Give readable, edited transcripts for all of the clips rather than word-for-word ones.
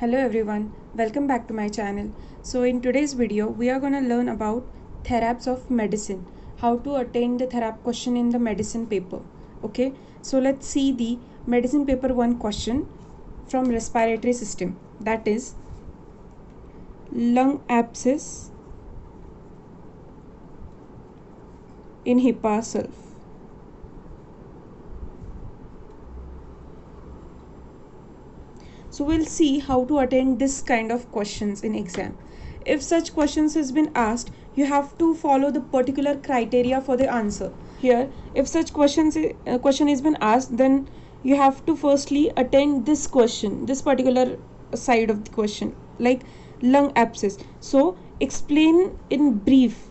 Hello everyone, welcome back to my channel. So in today's video we are going to learn about theraps of medicine, how to attain the therap question in the medicine paper. Okay, so let's see the medicine paper 1 question from respiratory system, that is lung abscess in HEPA sulf. So we'll see how to attend this kind of questions in exam. If such questions has been asked, you have to follow the particular criteria for the answer. Here, if such question is been asked, then you have to firstly attend this question, this particular side of the question, like lung abscess. So explain in brief,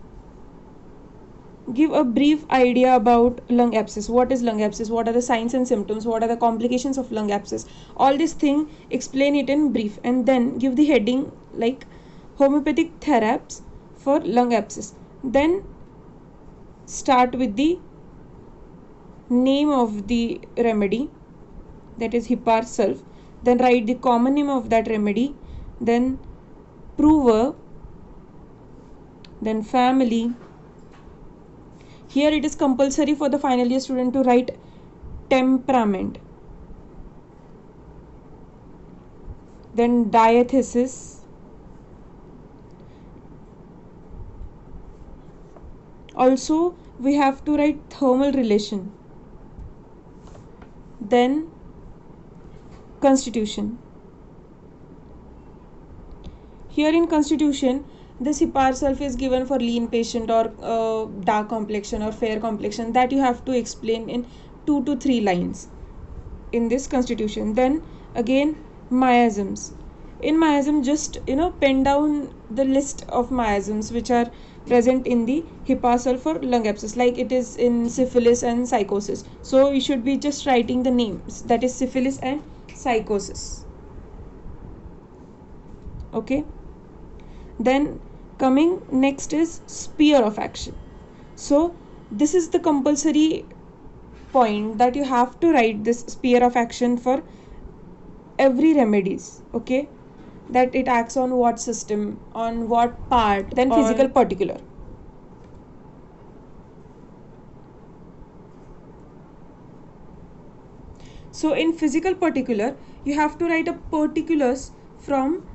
give a brief idea about lung abscess. What is lung abscess? What are the signs and symptoms? What are the complications of lung abscess? All this thing, explain it in brief, and then give the heading like homeopathic theraps for lung abscess. Then start with the name of the remedy, that is HEPA sulf. Then write the common name of that remedy, then prover, then family. Here it is compulsory for the final year student to write temperament, then diathesis, also we have to write thermal relation, then constitution. Here in constitution, this HEPA sulf is given for lean patient or dark complexion or fair complexion, that you have to explain in 2 to 3 lines in this constitution. Then again miasms. In miasm, just pen down the list of miasms which are present in the HEPA sulf for lung abscess, like it is in syphilis and psychosis. So you should be just writing the names, that is syphilis and psychosis. Okay, then coming next is sphere of action. So this is the compulsory point, that you have to write this sphere of action for every remedies. Okay, that it acts on what system, on what part, then physical particular. So in physical particular, you have to write a particulars from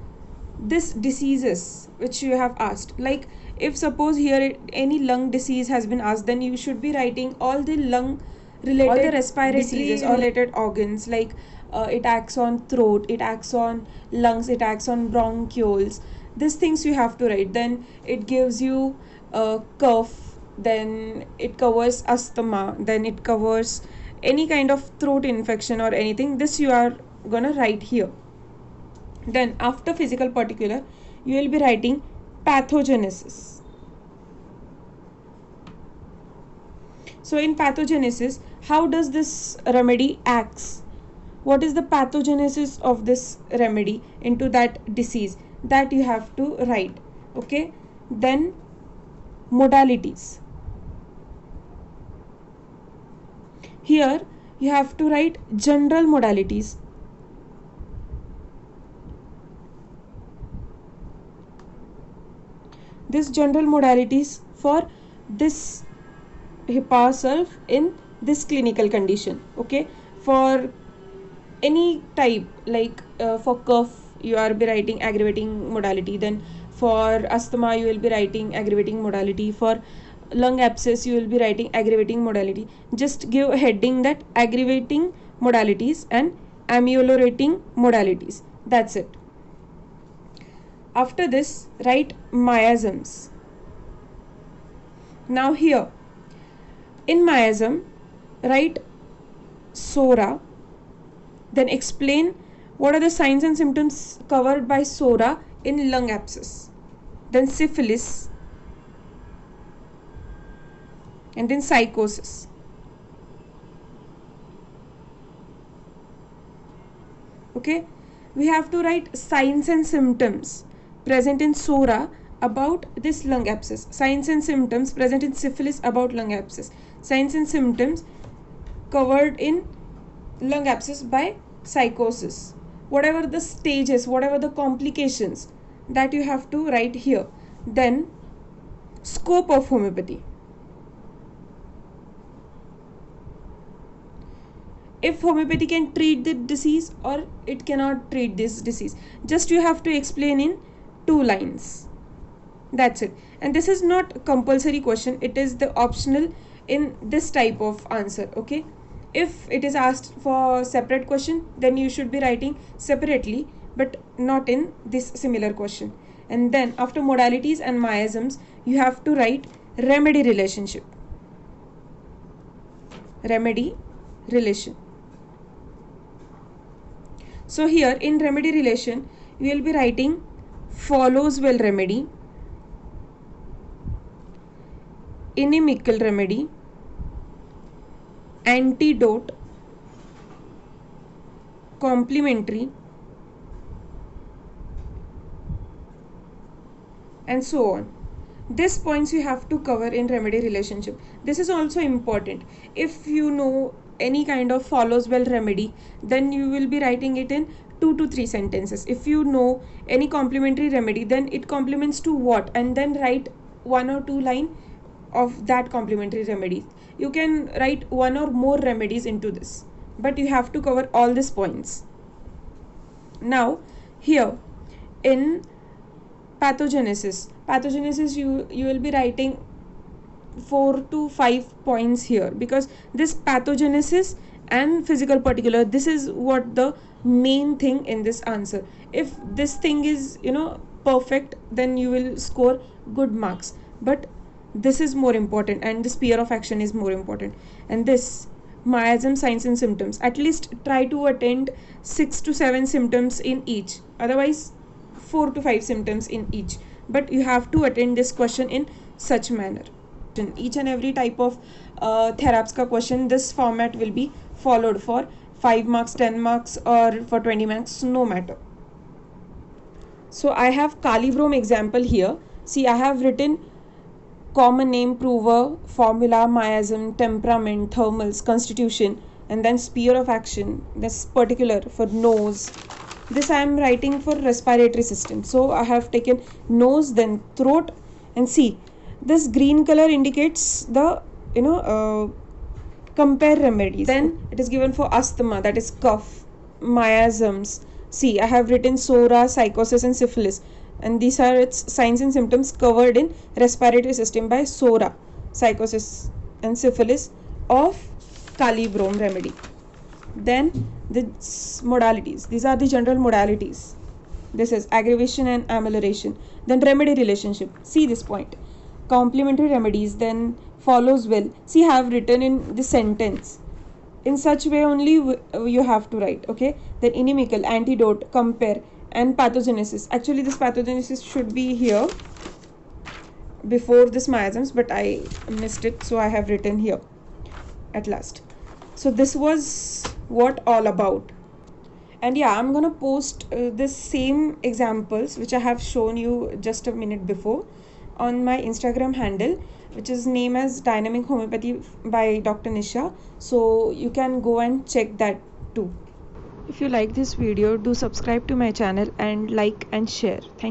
this diseases which you have asked. Like if suppose here any lung disease has been asked, then you should be writing all the lung related, all the respiratory related organs, like it acts on throat, it acts on lungs, it acts on bronchioles. These things you have to write. Then it gives you cough, then it covers asthma, then it covers any kind of throat infection or anything. This you are gonna write here. Then after physical particular, you will be writing pathogenesis. So in pathogenesis, how does this remedy acts? What is the pathogenesis of this remedy into that disease? That you have to write. Okay, then modalities. Here you have to write general modalities. This general modalities for this HEPA sulf in this clinical condition. Okay, for any type, like for cough you are be writing aggravating modality, then for asthma you will be writing aggravating modality, for lung abscess you will be writing aggravating modality. Just give a heading that aggravating modalities and ameliorating modalities. That's it. After this, write miasms. Now here in miasm, write SORA, then explain what are the signs and symptoms covered by SORA in lung abscess, then syphilis, and then psychosis. Okay, we have to write signs and symptoms present in SORA about this lung abscess, signs and symptoms present in syphilis about lung abscess, signs and symptoms covered in lung abscess by psychosis. whatever the stages, whatever the complications, that you have to write here. Then scope of homeopathy. If homeopathy can treat the disease or it cannot treat this disease, just you have to explain in 2 lines. That's it. And this is not compulsory question, it is the optional in this type of answer. Okay, if it is asked for separate question, then you should be writing separately, but not in this similar question. And then after modalities and miasms, you have to write remedy relationship. Remedy relation. So here in remedy relation, we will be writing follows well remedy, inimical remedy, antidote, complementary, and so on. These points you have to cover in remedy relationship. This is also important. If you know any kind of follows well remedy, then you will be writing it in 2 to 3 sentences. If you know any complementary remedy, then it complements to what, and then write 1 or 2 line of that complementary remedy. You can write 1 or more remedies into this, but you have to cover all these points. Now here in pathogenesis, you will be writing 4 to 5 points here, because this pathogenesis and physical particular, this is what the main thing in this answer. If this thing is perfect, then you will score good marks, but this is more important, and the sphere of action is more important. And this miasm signs and symptoms, at least try to attend 6 to 7 symptoms in each, otherwise 4 to 5 symptoms in each, but you have to attend this question in such manner. Each and every type of theraps ka question, this format will be followed for 5 marks, 10 marks, or for 20 marks, no matter. So I have Calibrom example here. See, I have written common name, prover, formula, miasm, temperament, thermals, constitution, and then sphere of action. This particular for nose. This I am writing for respiratory system. So I have taken nose, then throat, and see, this green color indicates the compare remedies. Then it is given for asthma, that is cough, miasms. See, I have written sora, psychosis, and syphilis, and these are its signs and symptoms covered in respiratory system by sora, psychosis, and syphilis of Calibrom remedy. Then the modalities, these are the general modalities. This is aggravation and amelioration. Then remedy relationship, see this point, complementary remedies, then follows well. See, I have written in the sentence in such way only you have to write. Okay, then inimical, antidote, compare, and pathogenesis. Actually this pathogenesis should be here before this miasms, but I missed it, so I have written here at last. So this was what all about. And yeah, I'm gonna post this same examples which I have shown you just a minute before on my Instagram handle, which is named as Dynamic Homeopathy by Dr. Nisha. So you can go and check that too. If you like this video, do subscribe to my channel and like and share. Thank you.